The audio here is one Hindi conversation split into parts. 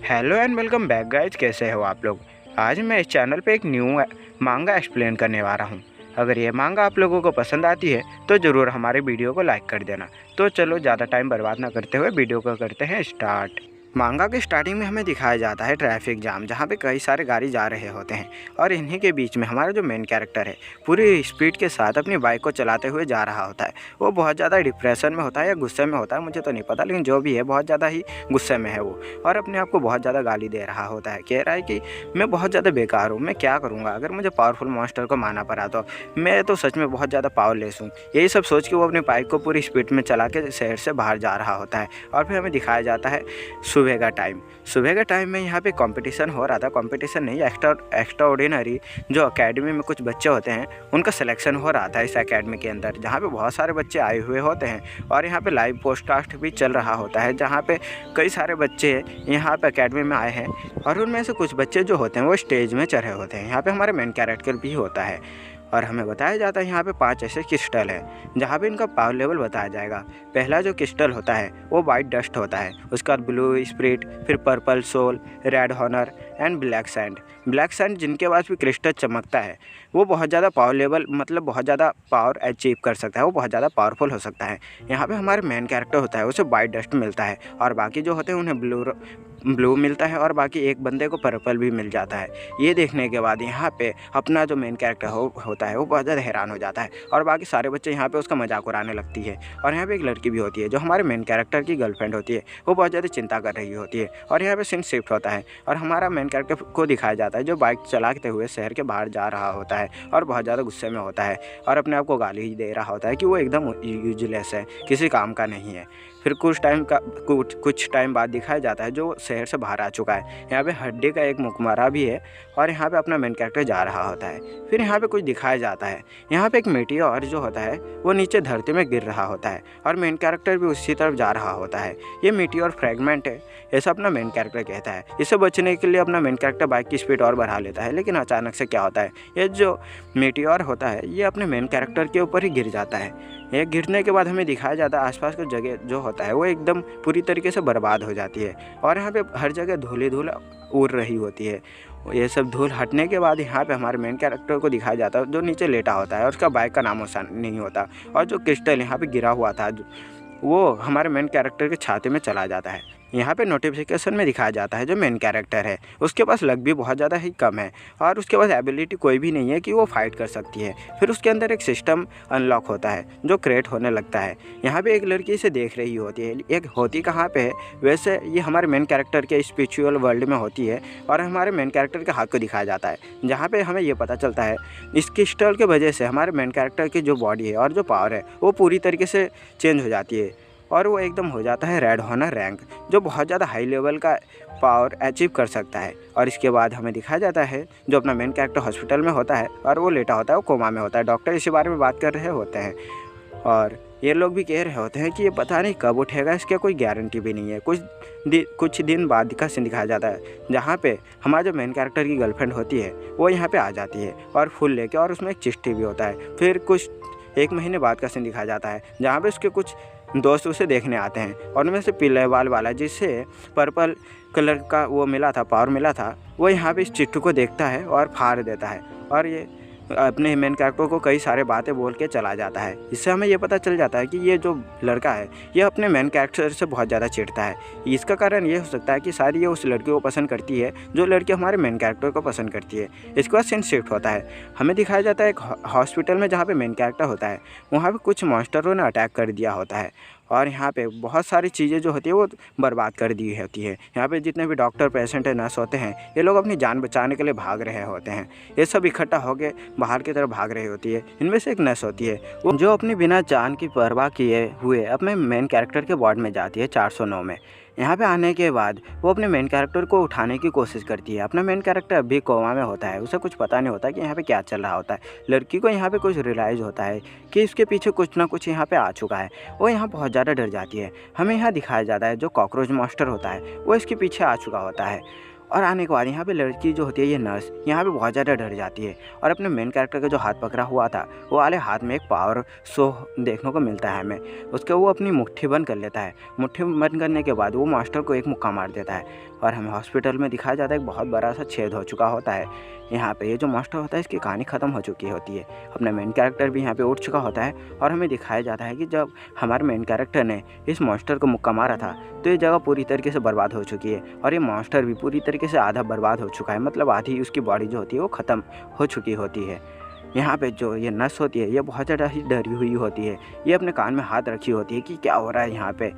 Hello and welcome back guys, कैसे हो आप लोग। आज मैं इस चैनल पे एक न्यू मांगा एक्सप्लेन करने वाला हूँ। अगर ये मांगा आप लोगों को पसंद आती है तो ज़रूर हमारे वीडियो को लाइक कर देना। तो चलो ज़्यादा टाइम बर्बाद ना करते हुए वीडियो को करते हैं स्टार्ट। मांगा के स्टार्टिंग में हमें दिखाया जाता है ट्रैफिक जाम, जहाँ पे कई सारे गाड़ी जा रहे होते हैं और इन्हीं के बीच में हमारा जो मेन कैरेक्टर है पूरी स्पीड के साथ अपनी बाइक को चलाते हुए जा रहा होता है। वो बहुत ज़्यादा डिप्रेशन में होता है या गुस्से में होता है, मुझे तो नहीं पता, लेकिन जो भी है बहुत ज़्यादा ही गुस्से में है वो, और अपने आप को बहुत ज़्यादा गाली दे रहा होता है। कह रहा है कि मैं बहुत ज़्यादा बेकार हूँ, मैं क्या करूँगा, अगर मुझे पावरफुल मॉन्स्टर को मारना पड़ा तो मैं तो सच में बहुत ज़्यादा पावरलेस हूँ। यही सब सोच के वो अपनी बाइक को पूरी स्पीड में चला के शहर से बाहर जा रहा होता है। और फिर हमें दिखाया जाता है सुबह का टाइम। सुबह के टाइम में यहाँ पे कंपटीशन हो रहा था, कंपटीशन नहीं, एक्स्ट्रा ऑर्डिनरी जो एकेडमी में कुछ बच्चे होते हैं उनका सिलेक्शन हो रहा था इस एकेडमी के अंदर, जहाँ पे बहुत सारे बच्चे आए हुए होते हैं और यहाँ पे लाइव पोस्टकास्ट भी चल रहा होता है, जहाँ पे कई सारे बच्चे यहाँ पे एकेडमी में आए हैं और उनमें से कुछ बच्चे जो होते हैं वो स्टेज में चढ़े होते हैं। यहाँ पे हमारे मेन कैरेक्टर भी होता है और हमें बताया जाता है यहाँ पे 5 ऐसे क्रिस्टल है जहाँ पे इनका पावर लेवल बताया जाएगा। पहला जो क्रिस्टल होता है वो वाइट डस्ट होता है, उसका ब्लू स्पिरिट, फिर purple soul, red honour and black sand. Black sand जिनके पास भी क्रिस्टल चमकता है वो बहुत ज़्यादा पावर लेवल, मतलब बहुत ज़्यादा पावर अचीव कर सकता है, वो बहुत ज़्यादा पावरफुल हो सकता है। यहाँ पे हमारे मेन कैरेक्टर होता है उसे वाइट डस्ट मिलता है और बाकी जो होते हैं उन्हें ब्लू मिलता है और बाकी एक बंदे को पर्पल भी मिल जाता है। ये देखने के बाद यहाँ पे अपना जो मेन कैरेक्टर होता है वो बहुत ज़्यादा हैरान हो जाता है और बाकी सारे बच्चे यहाँ पे उसका मजाक उड़ाने लगती है। और यहाँ पे एक लड़की भी होती है जो हमारे मेन कैरेक्टर की गर्लफ्रेंड होती है, वो बहुत ज़्यादा चिंता कर रही होती है। और यहाँ पे सीन शिफ्ट होता है और हमारा मेन कैरेक्टर को दिखाया जाता है जो बाइक चलाते हुए शहर के बाहर जा रहा होता है और बहुत ज़्यादा गुस्से में होता है और अपने आप को गाली दे रहा होता है कि वो एकदम यूजलेस है, किसी काम का नहीं है। फिर कुछ टाइम बाद दिखाया जाता है जो शहर से बाहर आ चुका है। यहाँ पे हड्डी का एक मुखमरा भी है और यहाँ पे अपना मेन कैरेक्टर जा रहा होता है। फिर यहाँ पे कुछ दिखाया जाता है, यहाँ पे एक मीटियोर जो होता है वो नीचे धरती में गिर रहा होता है और मेन कैरेक्टर भी उसी तरफ जा रहा होता है। ये मीटियोर फ्रेगमेंट है, ऐसा अपना मेन कैरेक्टर कहता है। इससे बचने के लिए अपना मेन कैरेक्टर बाइक की स्पीड और बढ़ा लेता है, लेकिन अचानक से क्या होता है, ये जो मीटियोर होता है ये अपने मेन कैरेक्टर के ऊपर ही गिर जाता है। ये गिरने के बाद हमें दिखाया जाता है आसपास की जगह जो होता है वो एकदम पूरी तरीके से बर्बाद हो जाती है और यहाँ पे हर जगह धूल उड़ रही होती है। ये सब धूल हटने के बाद यहाँ पे हमारे मेन कैरेक्टर को दिखाया जाता है जो नीचे लेटा होता है और उसका बाइक का नामो नहीं होता और जो क्रिस्टल यहाँ पे गिरा हुआ था वो हमारे मेन कैरेक्टर के छाती में चला जाता है। यहाँ पे नोटिफिकेशन में दिखाया जाता है जो मेन कैरेक्टर है उसके पास लक भी बहुत ज़्यादा ही कम है और उसके पास एबिलिटी कोई भी नहीं है कि वो फाइट कर सकती है। फिर उसके अंदर एक सिस्टम अनलॉक होता है जो क्रिएट होने लगता है। यहाँ पे एक लड़की इसे देख रही होती है, एक होती कहाँ पे है, वैसे ये हमारे मेन कैरेक्टर के स्पिरिचुअल वर्ल्ड में होती है और हमारे मेन कैरेक्टर के हाथ को दिखाया जाता है, जहाँ पर हमें ये पता चलता है इस क्रिस्टल के वजह से हमारे मेन कैरेक्टर की जो बॉडी है और जो पावर है वो पूरी तरीके से चेंज हो जाती है और वो एकदम हो जाता है रेड हॉनर रैंक, जो बहुत ज़्यादा हाई लेवल का पावर अचीव कर सकता है। और इसके बाद हमें दिखाया जाता है जो अपना मेन कैरेक्टर हॉस्पिटल में होता है और वो लेटा होता है, वो कोमा में होता है। डॉक्टर इसी बारे में बात कर रहे होते हैं और ये लोग भी कह रहे होते हैं कि ये पता नहीं कब उठेगा, इसकी कोई गारंटी भी नहीं है। कुछ दिन बाद का सीन दिखाया जाता है जहाँ पे हमारा जो मेन कैरेक्टर की गर्लफ्रेंड होती है वो यहाँ पे आ जाती है और फूल लेके, और उसमें एक चिट्ठी भी होता है। फिर कुछ 1 महीने बाद का सीन दिखाया जाता है जहाँ पे उसके कुछ दोस्त उसे देखने आते हैं और उनमें से पीले बाल वाला जिससे पर्पल कलर का वो मिला था, पावर मिला था, वो यहाँ पे इस चिट्ठी को देखता है और फाड़ देता है और ये अपने मेन कैरेक्टर को कई सारे बातें बोल के चला जाता है। इससे हमें ये पता चल जाता है कि ये जो लड़का है ये अपने मेन कैरेक्टर से बहुत ज़्यादा चिढ़ता है। इसका कारण ये हो सकता है कि शायद ये उस लड़की को पसंद करती है जो लड़की हमारे मेन कैरेक्टर को पसंद करती है। इसके बाद सीन शिफ्ट होता है, हमें दिखाया जाता है एक हॉस्पिटल में जहाँ पे मेन कैरेक्टर होता है वहाँ पे कुछ मॉन्स्टरों ने अटैक कर दिया होता है और यहाँ पे बहुत सारी चीज़ें जो होती है वो बर्बाद कर दी होती है। यहाँ पे जितने भी डॉक्टर, पेशेंट है, नर्स होते हैं ये लोग अपनी जान बचाने के लिए भाग रहे होते हैं। ये सब इकट्ठा होकर बाहर की तरफ भाग रही होती है। इनमें से एक नर्स होती है वो जो अपनी बिना जान की परवाह किए हुए अपने मेन कैरेक्टर के वार्ड में जाती है 409 में। यहाँ पे आने के बाद वो अपने मेन कैरेक्टर को उठाने की कोशिश करती है। अपना मेन कैरेक्टर अभी कोमा में होता है, उसे कुछ पता नहीं होता कि यहाँ पे क्या चल रहा होता है। लड़की को यहाँ पे कुछ रियलाइज़ होता है कि इसके पीछे कुछ ना कुछ यहाँ पे आ चुका है। वो यहाँ बहुत ज़्यादा डर जाती है। हमें यहाँ दिखाया जाता है जो कॉकरोच मॉन्स्टर होता है वो इसके पीछे आ चुका होता है और आने के बाद यहाँ पे लड़की जो होती है ये नर्स यहाँ पे बहुत ज़्यादा डर जाती है और अपने मेन कैरेक्टर का जो हाथ पकड़ा हुआ था वो वाले हाथ में एक पावर शो देखने को मिलता है हमें। उसके वो अपनी मुट्ठी बंद कर लेता है। मुट्ठी बंद करने के बाद वो मास्टर को एक मुक्का मार देता है और हमें हॉस्पिटल में दिखाया जाता है एक बहुत बड़ा सा छेद हो चुका होता है। यहाँ पे ये जो मास्टर होता है इसकी कहानी ख़त्म हो चुकी होती है। अपना मेन कैरेक्टर भी यहाँ पे उठ चुका होता है और हमें दिखाया जाता है कि जब हमारे मेन कैरेक्टर ने इस मॉन्स्टर को मुक्का मारा था तो ये जगह पूरी तरीके से बर्बाद हो चुकी है और ये मॉन्स्टर भी पूरी तरीके से आधा बर्बाद हो चुका है, मतलब आधी उसकी बॉडी जो होती है वो ख़त्म हो चुकी होती है। यहाँ पे जो ये नर्स होती है ये बहुत ज़्यादा ही डरी हुई होती है। ये अपने कान में हाथ रखी होती है कि क्या हो रहा है यहाँ पे।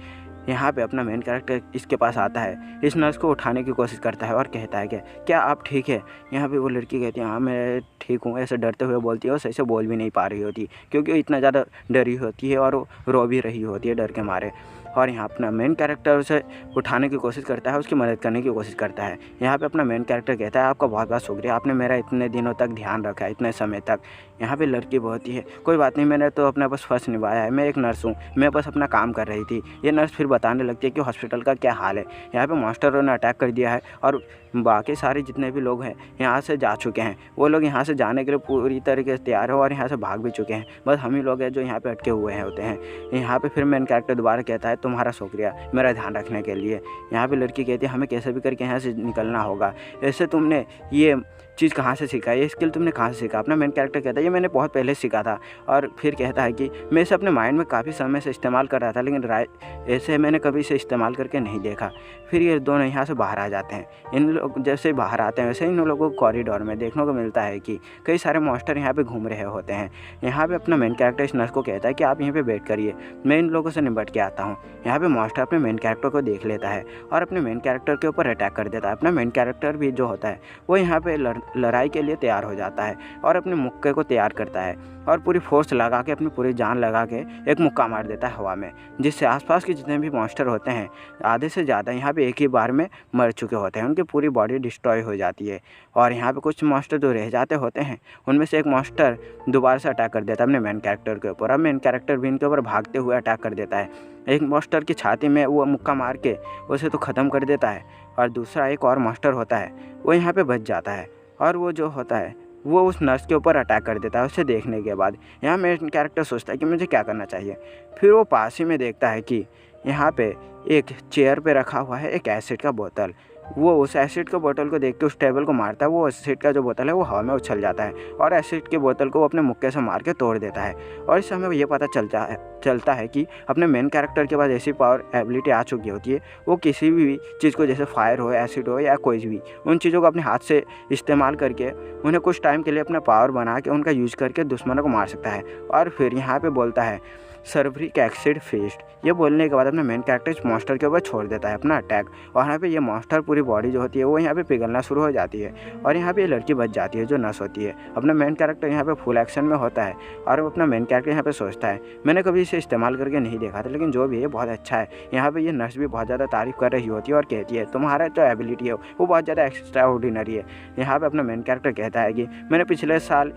यहाँ पे अपना मेन कैरेक्टर इसके पास आता है, इस नर्स को उठाने की कोशिश करता है और कहता है कि क्या आप ठीक है। यहाँ पे वो लड़की कहती है हाँ मैं ठीक हूँ, ऐसे डरते हुए बोलती है और सही से बोल भी नहीं पा रही होती क्योंकि वो इतना ज़्यादा डरी होती है और वो रो भी रही होती है डर के मारे। और यहाँ अपना मेन कैरेक्टर उसे उठाने की कोशिश करता है, उसकी मदद करने की कोशिश करता है। यहाँ पे अपना मेन कैरेक्टर कहता है आपका बहुत बहुत शुक्रिया, आपने मेरा इतने दिनों तक ध्यान रखा है, इतने समय तक। यहाँ पे लड़की बोलती है कोई बात नहीं, मैंने तो अपना बस फर्ज निभाया है, मैं एक नर्स हूँ, मैं बस अपना काम कर रही थी। ये नर्स फिर बताने लगती है कि हॉस्पिटल का क्या हाल है। यहाँ पे मॉन्स्टरों ने अटैक कर दिया है और बाकी सारे जितने भी लोग हैं यहाँ से जा चुके हैं। वो लोग यहाँ से जाने के लिए पूरी तरीके से तैयार हो और यहाँ से भाग भी चुके हैं, बस हम ही लोग हैं जो यहाँ पे अटके हुए हैं होते हैं। यहाँ पे फिर मेन कैरेक्टर दोबारा कहता है तुम्हारा शुक्रिया मेरा ध्यान रखने के लिए। यहाँ पे लड़की कहती है हमें कैसे भी करके यहाँ से निकलना होगा, ऐसे तुमने ये चीज़ कहाँ से सीखा, ये स्किल तुमने कहाँ से सीखा। अपना मेन कैरेक्टर कहता है ये मैंने बहुत पहले सीखा था। और फिर कहता है कि मैं इसे अपने माइंड में काफ़ी समय से इस्तेमाल कर रहा था लेकिन ऐसे मैंने कभी इसे इस्तेमाल करके नहीं देखा। फिर ये दोनों यहाँ से बाहर आ जाते हैं। इन लोग जैसे बाहर आते हैं वैसे इन लोगों को कॉरिडोर में देखने को मिलता है कि कई सारे मॉन्स्टर यहाँ पे घूम रहे होते हैं। यहाँ पे अपना मेन कैरेक्टर इस नर्स को कहता है कि आप यहीं पे वेट करिए, मैं इन लोगों से निपट के आता हूँ। यहाँ पे मॉन्स्टर अपने मेन कैरेक्टर को देख लेता है और अपने मेन कैरेक्टर के ऊपर अटैक कर देता है। अपना मेन कैरेक्टर भी जो होता है वो यहाँ पे लड़ाई के लिए तैयार हो जाता है और अपने मुक्के को तैयार करता है और पूरी फोर्स लगा के अपनी पूरी जान लगा के एक मुक्का मार देता है हवा में, जिससे आसपास के जितने भी मॉन्स्टर होते हैं आधे से ज़्यादा यहाँ पे एक ही बार में मर चुके होते हैं, उनकी पूरी बॉडी डिस्ट्रॉय हो जाती है। और यहाँ पे कुछ मॉन्स्टर जो रह जाते होते हैं उनमें से एक मॉन्स्टर दोबारा से अटैक कर देता है अपने मेन कैरेक्टर के ऊपर। अब मेन कैरेक्टर भी इनके ऊपर भागते हुए अटैक कर देता है। एक मॉन्स्टर की छाती में वो मुक्का मार के उसे तो ख़त्म कर देता है और दूसरा एक और मॉन्स्टर होता है वो यहाँ पे बच जाता है और वो जो होता है वो उस नर्स के ऊपर अटैक कर देता है। उसे देखने के बाद यहाँ मेन कैरेक्टर सोचता है कि मुझे क्या करना चाहिए। फिर वो पास ही में देखता है कि यहाँ पे एक चेयर पे रखा हुआ है एक एसिड का बोतल। वो उस एसिड के बोतल को देख के उस टेबल को मारता है, वो एसिड का जो बोतल है वो हवा में उछल जाता है और एसिड के बोतल को वो अपने मुक्के से मार के तोड़ देता है। और इस समय ये पता चलता है कि अपने मेन कैरेक्टर के पास ऐसी पावर एबिलिटी आ चुकी होती है, वो किसी भी चीज़ को जैसे फायर हो, एसिड हो या कोई भी उन चीज़ों को अपने हाथ से इस्तेमाल करके उन्हें कुछ टाइम के लिए अपना पावर बना के उनका यूज़ करके दुश्मनों को मार सकता है। और फिर यहाँ पे बोलता है सर्वरिक एक्सिड फेस्ट। ये बोलने के बाद अपने मेन कैरेक्टर इस मॉन्स्टर के ऊपर छोड़ देता है अपना अटैक और यहाँ पे ये मॉन्स्टर पूरी बॉडी जो होती है वो यहाँ पे पिघलना शुरू हो जाती है और यहाँ पे ये लड़की बच जाती है जो नर्स होती है। अपना मेन कैरेक्टर यहाँ पे फुल एक्शन में होता है और वो अपना मेन कैरेक्टर यहाँ पे सोचता है मैंने कभी इसे इस्तेमाल करके नहीं देखा था लेकिन जो भी है बहुत अच्छा है। यहाँ पे ये नर्स भी बहुत ज़्यादा तारीफ़ कर रही होती है और कहती है तुम्हारा जो एबिलिटी है वो बहुत ज़्यादा एक्स्ट्रा ऑर्डिनरी है। यहाँ पर अपना मेन कैरेक्टर कहता है कि मैंने पिछले साल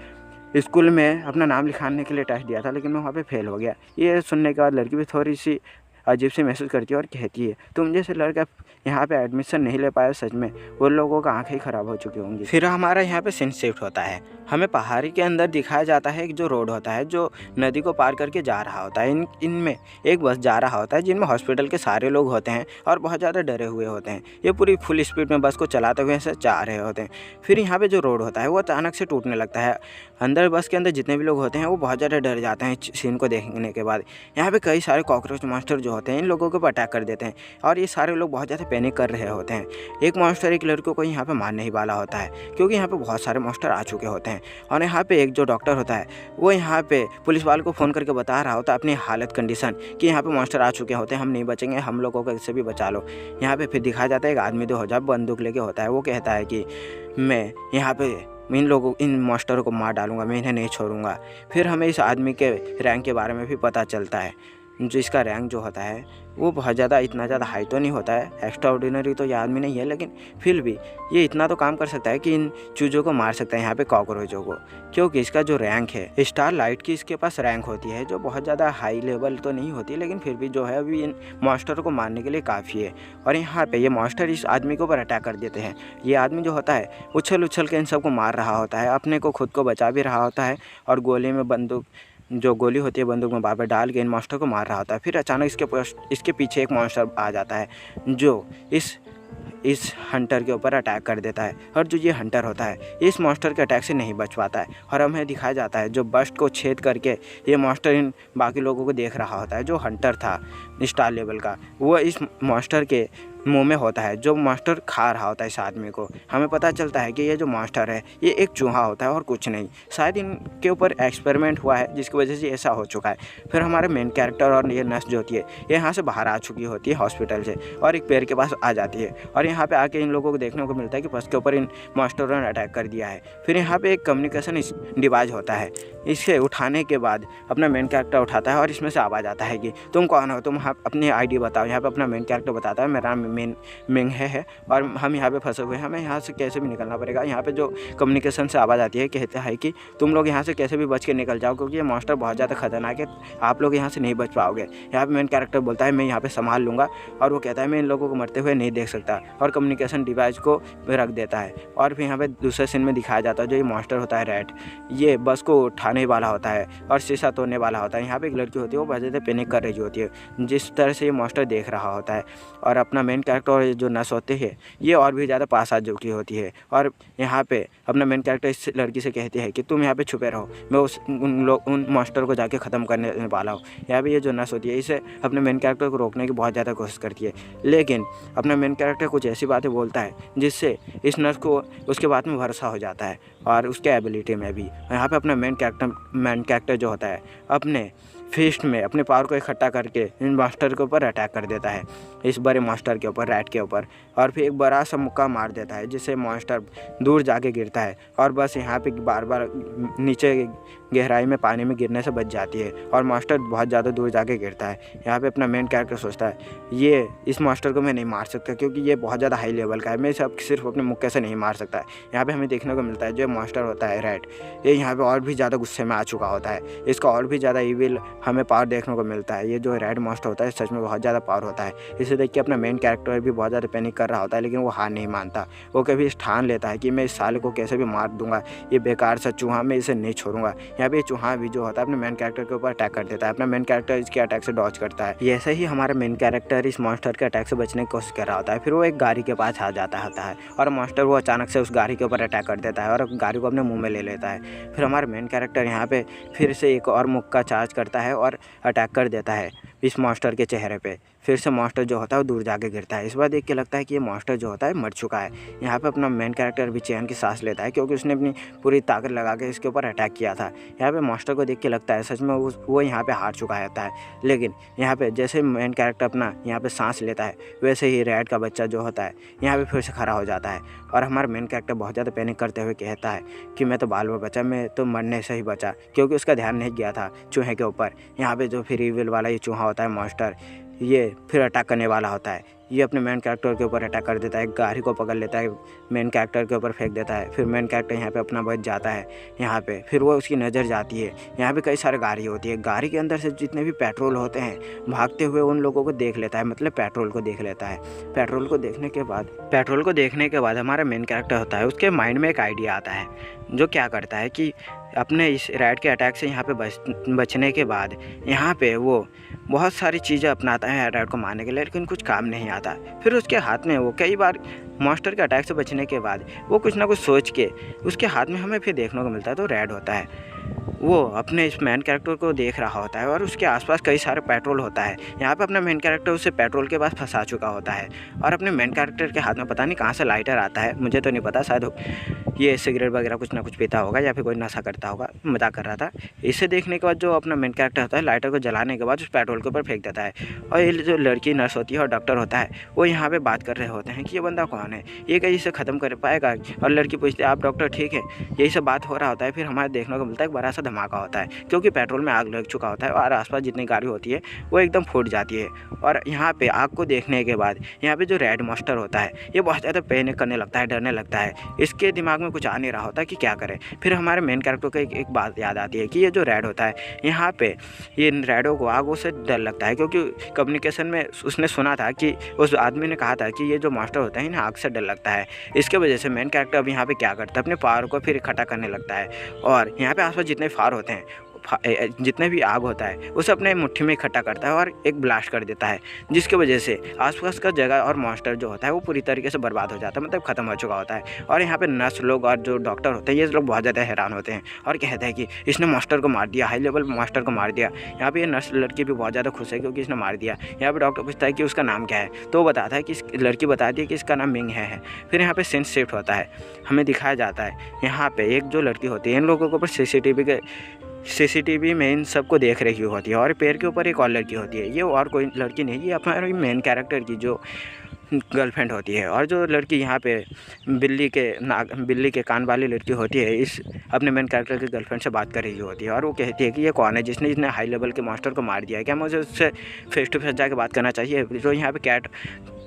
स्कूल में अपना नाम लिखाने के लिए टेस्ट दिया था लेकिन मैं वहाँ पे फेल हो गया। ये सुनने के बाद लड़की भी थोड़ी सी अजीब सी महसूस करती है और कहती है तुम जैसे लड़का यहाँ पे एडमिशन नहीं ले पाया, सच में वो लोगों का आंखें ही ख़राब हो चुकी होंगी। फिर हमारा यहाँ पे सीन शिफ्ट होता है, हमें पहाड़ी के अंदर दिखाया जाता है एक जो रोड होता है जो नदी को पार करके जा रहा होता है। इनमें एक बस जा रहा होता है जिनमें हॉस्पिटल के सारे लोग होते हैं और बहुत ज़्यादा डरे हुए होते हैं। ये पूरी फुल स्पीड में बस को चलाते हुए ऐसे जा रहे होते हैं। फिर यहाँ पे जो रोड होता है वो अचानक से टूटने लगता है। अंदर बस के अंदर जितने भी लोग होते हैं वो बहुत ज़्यादा डर जाते हैं सीन को देखने के बाद। यहाँ पे कई सारे कॉकरोच मॉन्स्टर जो होते हैं इन लोगों के ऊपर अटैक कर देते हैं और ये सारे लोग बहुत ज़्यादा पैनिक कर रहे होते हैं। एक मॉन्स्टर एक लड़कों को यहाँ पे मारने ही वाला होता है क्योंकि यहाँ पे बहुत सारे मॉन्स्टर आ चुके होते हैं। और यहाँ पे एक जो डॉक्टर होता है वो यहाँ पे पुलिस वाले को फ़ोन करके बता रहा होता है अपनी हालत कंडीशन कि यहाँ पे मॉन्स्टर आ चुके होते हैं, हम नहीं बचेंगे, हम लोगों को इससे भी बचा लो। यहाँ पे फिर दिखाया जाता है एक आदमी जो जब बंदूक लेके होता है वो कहता है कि मैं यहाँ पे इन मॉन्स्टरों को मार डालूंगा, मैं इन्हें नहीं छोड़ूंगा। फिर हमें इस आदमी के रैंक के बारे में भी पता चलता है। जो इसका रैंक जो होता है वो बहुत ज़्यादा इतना ज़्यादा हाई तो नहीं होता है, एक्स्ट्रा ऑर्डिनरी तो ये आदमी नहीं है, लेकिन फिर भी ये इतना तो काम कर सकता है कि इन चूज़ों को मार सकता है यहाँ पे कॉकरोचों को। क्योंकि इसका जो रैंक है स्टार लाइट की इसके पास रैंक होती है जो बहुत ज़्यादा हाई लेवल तो नहीं होती, लेकिन फिर भी जो है अभी इन मॉन्स्टर को मारने के लिए काफ़ी है। और यहाँ पे ये मॉन्स्टर इस आदमी के ऊपर अटैक कर देते हैं। ये आदमी जो होता है उछल के इन सबको मार रहा होता है, अपने को खुद को बचा भी रहा होता है और गोली में जो गोली होती है बंदूक में बार डाल के इन मॉन्स्टर को मार रहा होता है। फिर अचानक इसके पीछे एक मॉन्स्टर आ जाता है जो इस इस हंटर के ऊपर अटैक कर देता है। और जो ये हंटर होता है इस मॉन्स्टर के अटैक से नहीं बच पाता है और हमें दिखाया जाता है जो बस्ट को छेद करके ये मॉन्स्टर इन बाकी लोगों को देख रहा होता है। जो हंटर था स्टार लेवल का वो इस मॉन्स्टर के मुंह में होता है, जो मॉन्स्टर खा रहा होता है इस आदमी को। हमें पता चलता है कि ये जो मॉन्स्टर है ये एक चूहा होता है और कुछ नहीं। शायद इनके ऊपर एक्सपेरिमेंट हुआ है जिसकी वजह से ऐसा हो चुका है। फिर हमारे मेन कैरेक्टर और ये नर्स जो होती है ये यहाँ से बाहर आ चुकी होती है हॉस्पिटल से और एक पेड़ के पास आ जाती है और यहाँ पे आके इन लोगों को देखने को मिलता है कि बस के ऊपर इन मॉन्स्टरों ने अटैक कर दिया है। फिर यहाँ पे एक कम्युनिकेशन डिवाइस होता है, इसे उठाने के बाद अपना मेन कैरेक्टर उठाता है और इसमें से आवाज़ आता है कि तुम कौन हो, तुम अपनी आईडी बताओ। यहाँ पे अपना मेन कैरेक्टर बताता है मेरा मेन मिंग है और हम यहाँ पे फंसे हुए हैं, हमें यहाँ से कैसे भी निकलना पड़ेगा। यहाँ पे जो कम्युनिकेशन से आवाज़ आती है कहता है कि तुम लोग यहाँ से कैसे भी बच के निकल जाओ क्योंकि ये मॉन्स्टर बहुत ज़्यादा खतरनाक है, आप लोग यहाँ से नहीं बच पाओगे। यहाँ पे मेन कैरेक्टर बोलता है मैं यहाँ पे संभाल लूँगा और वो कहता है मैं इन लोगों को मरते हुए नहीं देख सकता और कम्युनिकेशन डिवाइस को रख देता है। और फिर यहाँ पे दूसरे सीन में दिखाया जाता है जो ये मॉन्स्टर होता है रैट, ये बस को उठाने वाला होता है और शीशा तोड़ने वाला होता है। यहाँ पे एक लड़की होती है वो बहुत ज़्यादा पैनिक कर रही होती है जिस तरह से ये मॉन्स्टर देख रहा होता है और अपना मेन कैरेक्टर और जो नर्स होते हैं ये और भी ज़्यादा पास आ चुकी होती है और यहाँ पे अपना मेन कैरेक्टर इस लड़की से कहती है कि तुम यहाँ पे छुपे रहो, मैं उन मॉन्स्टर को जाके ख़त्म करने वाला हूँ। यहाँ पे ये जो नर्स होती है इसे अपने मेन कैरेक्टर को रोकने की बहुत ज़्यादा कोशिश करती है, लेकिन अपना मेन कैरेक्टर कुछ ऐसी बातें बोलता है जिससे इस नर्स को उसके बाद में भरोसा हो जाता है और उसके एबिलिटी में भी। यहाँ पे अपना मेन कैरेक्टर जो होता है अपने फिस्ट में अपने पावर को इकट्ठा करके इन मास्टर के ऊपर अटैक कर देता है, इस बड़े मास्टर के ऊपर, रैट के ऊपर, और फिर एक बड़ा सा मुक्का मार देता है जिससे मॉन्स्टर दूर जाके गिरता है और बस यहाँ पे बार बार नीचे गहराई में पानी में गिरने से बच जाती है और मास्टर बहुत ज़्यादा दूर जाके गिरता है। यहाँ पे अपना मेन कैरेक्टर सोचता है ये इस मास्टर को मैं नहीं मार सकता क्योंकि ये बहुत ज़्यादा हाई लेवल का है, मैं इसे सिर्फ अपने मुक्के से नहीं मार सकता। यहाँ पे हमें देखने को मिलता है जो मास्टर होता है रैट, ये यहाँ पे और भी ज़्यादा गुस्से में आ चुका होता है, इसका और भी ज़्यादा ईविल हमें पावर देखने को मिलता है। ये जो रेड मास्टर होता है सच में बहुत ज़्यादा पावर होता है। इसे देख के अपना मेन कैरेक्टर भी बहुत ज़्यादा पैनिक कर रहा होता है, लेकिन वो हार नहीं मानता। वो कभी ठान लेता है कि मैं इस साले को कैसे भी मार दूंगा, ये बेकार सा चूहा, मैं इसे नहीं छोड़ूंगा। यहाँ पे चूहा भी जो होता है अपने मेन कैरेक्टर के ऊपर अटैक कर देता है। अपना मेन कैरेक्टर इसके अटैक से डॉज करता है। ये ऐसे ही हमारा मेन कैरेक्टर इस मॉन्स्टर के अटैक से बचने की कोशिश कर रहा होता है। फिर वो एक गाड़ी के पास आ जाता है और मॉन्स्टर वो अचानक से उस गाड़ी के ऊपर अटैक कर देता है और गाड़ी को अपने मुंह में ले लेता है। फिर हमारा मेन कैरेक्टर यहाँ पे फिर से एक और मुक्का चार्ज करता है और अटैक कर देता है इस मॉन्स्टर के चेहरे पे। फिर से मॉन्स्टर जो होता है वो दूर जाके गिरता है। इस बार देख के लगता है कि ये मॉन्स्टर जो होता है मर चुका है। यहाँ पे अपना मेन कैरेक्टर भी चैन की सांस लेता है क्योंकि उसने अपनी पूरी ताकत लगा के इसके ऊपर अटैक किया था। यहाँ पे मॉन्स्टर को देख के लगता है सच में वो यहाँ पे हार चुका होता है, लेकिन यहाँ पे जैसे मेन कैरेक्टर अपना यहाँ पे सांस लेता है वैसे ही रैट का बच्चा जो होता है यहाँ पे फिर से खड़ा हो जाता है और हमारा मेन कैरेक्टर बहुत ज़्यादा पैनिक करते हुए कहता है कि मैं तो बाल बाल बचा, मैं तो मरने से ही बचा, क्योंकि उसका ध्यान नहीं गया था चूहे के ऊपर। यहाँ पे जो फिर इविल वाला ये चूहा होता है मॉन्स्टर, ये फिर अटैक करने वाला होता है। ये अपने मेन कैरेक्टर के ऊपर अटैक कर देता है, गाड़ी को पकड़ लेता है, मेन कैरेक्टर के ऊपर फेंक देता है। फिर मेन कैरेक्टर यहाँ पे अपना बच जाता है। यहाँ पे फिर वो उसकी नज़र जाती है, यहाँ पे कई सारी गाड़ी होती है, गाड़ी के अंदर से जितने भी पेट्रोल होते हैं भागते हुए उन लोगों को देख लेता है, मतलब पेट्रोल को देख लेता है। पेट्रोल को देखने के बाद हमारा मेन कैरेक्टर होता है उसके माइंड में एक आइडिया आता है जो क्या करता है कि अपने इस रैट के अटैक से यहाँ पे बचने के बाद यहाँ पे वो बहुत सारी चीज़ें अपनाता है रैट को मारने के लिए, लेकिन कुछ काम नहीं आता। फिर उसके हाथ में वो कई बार मॉन्स्टर के अटैक से बचने के बाद वो कुछ ना कुछ सोच के उसके हाथ में हमें फिर देखने को मिलता है तो रैट होता है। वो अपने इस मेन कैरेक्टर को देख रहा होता है और उसके आसपास कई सारे पेट्रोल होता है। यहाँ पे अपना मेन कैरेक्टर उसे पेट्रोल के पास फंसा चुका होता है और अपने मेन कैरेक्टर के हाथ में पता नहीं कहाँ से लाइटर आता है, मुझे तो नहीं पता, शायद ये सिगरेट वगैरह कुछ ना कुछ पीता होगा या फिर कोई नशा करता होगा, मजाक कर रहा था। इसे देखने के बाद जो अपना मेन कैरेक्टर होता है लाइटर को जलाने के बाद उस पेट्रोल के ऊपर फेंक देता है। और ये जो लड़की नर्स होती है और डॉक्टर होता है वो यहाँ पे बात कर रहे होते हैं कि ये बंदा कौन है, ये कहीं इसे ख़त्म कर पाएगा। और लड़की पूछती है आप डॉक्टर ठीक है, यही सब बात हो रहा होता है। फिर हमारे देखने को मिलता है एक बड़ा सा धमाका होता है क्योंकि पेट्रोल में आग लग चुका होता है और आसपास जितनी गाड़ी होती है वो एकदम फूट जाती है। और यहाँ पे आग को देखने के बाद यहाँ पे जो रेड मास्टर होता है ये बहुत ज़्यादा पैनिक करने लगता है, डरने लगता है। इसके दिमाग में कुछ आ नहीं रहा होता कि क्या करे। फिर हमारे मेन कैरेक्टर को एक बात याद आती है कि ये जो रेड होता है यहाँ पे ये रेडों को आगों से डर लगता है क्योंकि कम्युनिकेशन में उसने सुना था कि उस आदमी ने कहा था कि ये जो मास्टर होता है इन्हें आग से डर लगता है। इसके वजह से मेन कैरेक्टर अब यहाँ पे क्या करता है अपने पावर को फिर इकट्ठा करने लगता है और यहाँ पे आसपास जितने फायर होते हैं जितने भी आग होता है उसे अपने मुट्ठी में इकट्ठा करता है और एक ब्लास्ट कर देता है, जिसकी वजह से आसपास का जगह और मॉन्स्टर जो होता है वो पूरी तरीके से बर्बाद हो जाता है, मतलब खत्म हो चुका होता है। और यहाँ पे नर्स लोग और जो डॉक्टर होते हैं ये लोग बहुत ज़्यादा हैरान होते हैं और कहते हैं कि इसने मॉन्स्टर को मार दिया, हाई लेवल मॉन्स्टर को मार दिया। यहाँ पे ये नर्स लड़की भी बहुत ज़्यादा खुश है क्योंकि इसने मार दिया। यहाँ पे डॉक्टर पूछता है कि उसका नाम क्या है, तो वो बताता है कि लड़की बताती है कि इसका नाम मिंग है। फिर यहाँ पे सीन शिफ्ट होता है, हमें दिखाया जाता है यहाँ पे एक जो लड़की होती है इन लोगों के ऊपर सीसीटीवी में इन सबको देख रही होती है, और पैर के ऊपर एक और लड़की होती है। ये और कोई लड़की नहीं, ये हमारी मेन कैरेक्टर की जो गर्लफ्रेंड होती है। और जो लड़की यहाँ पे बिल्ली के कान वाली लड़की होती है, इस अपने मेन कैरेक्टर की गर्लफ्रेंड से बात कर रही होती है और वो कहती है कि ये कौन है जिसने हाई लेवल के मॉन्स्टर को मार दिया है, क्या मुझे उससे फेस टू फेस जाके बात करना चाहिए। तो यहाँ पे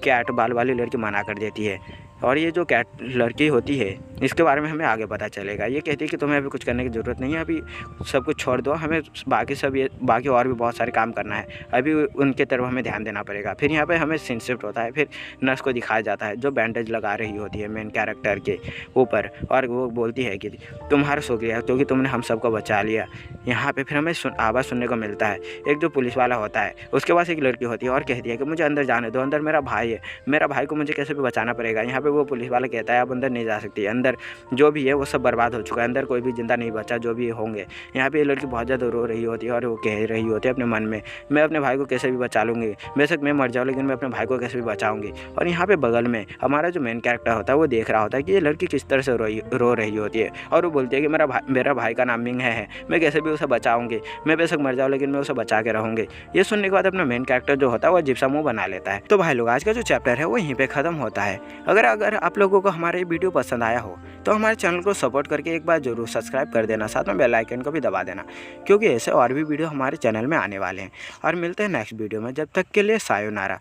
कैट बाल वाली लड़की मना कर देती है। और ये जो कैट लड़की होती है इसके बारे में हमें आगे पता चलेगा। ये कहती है कि तुम्हें अभी कुछ करने की ज़रूरत नहीं है, अभी सब कुछ छोड़ दो, हमें बाकी और भी बहुत सारे काम करना है, अभी उनके तरफ हमें ध्यान देना पड़ेगा। फिर यहाँ पे हमें सीन शिफ्ट होता है, फिर नर्स को दिखाया जाता है जो बैंडेज लगा रही होती है मेन कैरेक्टर के ऊपर, और वो बोलती है कि तुम्हारा शुक्रिया क्योंकि तुमने हम सबको बचा लिया। यहाँ पर फिर हमें आवाज़ सुनने को मिलता है, एक जो पुलिस वाला होता है उसके पास एक लड़की होती है और कहती है कि मुझे अंदर जाने दो, अंदर मेरा भाई है, मेरा भाई को मुझे कैसे भी बचाना पड़ेगा। यहाँ पे वो पुलिस वाला कहता है आप अंदर नहीं जा सकती, अंदर जो भी है वो सब बर्बाद हो चुका है, अंदर कोई भी जिंदा नहीं बचा, जो भी होंगे। यहाँ पे ये लड़की बहुत ज़्यादा रो रही होती है और वो कह रही होती है अपने मन में, मैं अपने भाई को कैसे भी बचा लूँगी, बेशक मैं मर जाऊँ लेकिन मैं अपने भाई को कैसे भी बचाऊँगी। और यहाँ पे बगल में हमारा जो मेन कैरेक्टर होता है वो देख रहा होता है कि ये लड़की किस तरह से रो रही होती है, और वो बोलती है कि मेरा भाई का नाम मिंग है, मैं कैसे भी उसे बचाऊँगी, मैं बेशक मर जाऊँ लेकिन मैं उसे बचा के रहूँगी। ये सुनने के बाद अपना मेन कैरेक्टर जो होता है वो अजीब सा मुँह बना लेता है। तो भाई लोग आज का जो चैप्टर है वो यहीं पे ख़त्म होता है। अगर आप लोगों को हमारा ये वीडियो पसंद आया हो तो हमारे चैनल को सपोर्ट करके एक बार जरूर सब्सक्राइब कर देना, साथ में बेल आइकन को भी दबा देना क्योंकि ऐसे और भी वीडियो हमारे चैनल में आने वाले हैं। और मिलते हैं नेक्स्ट वीडियो में, जब तक के लिए सायोनारा।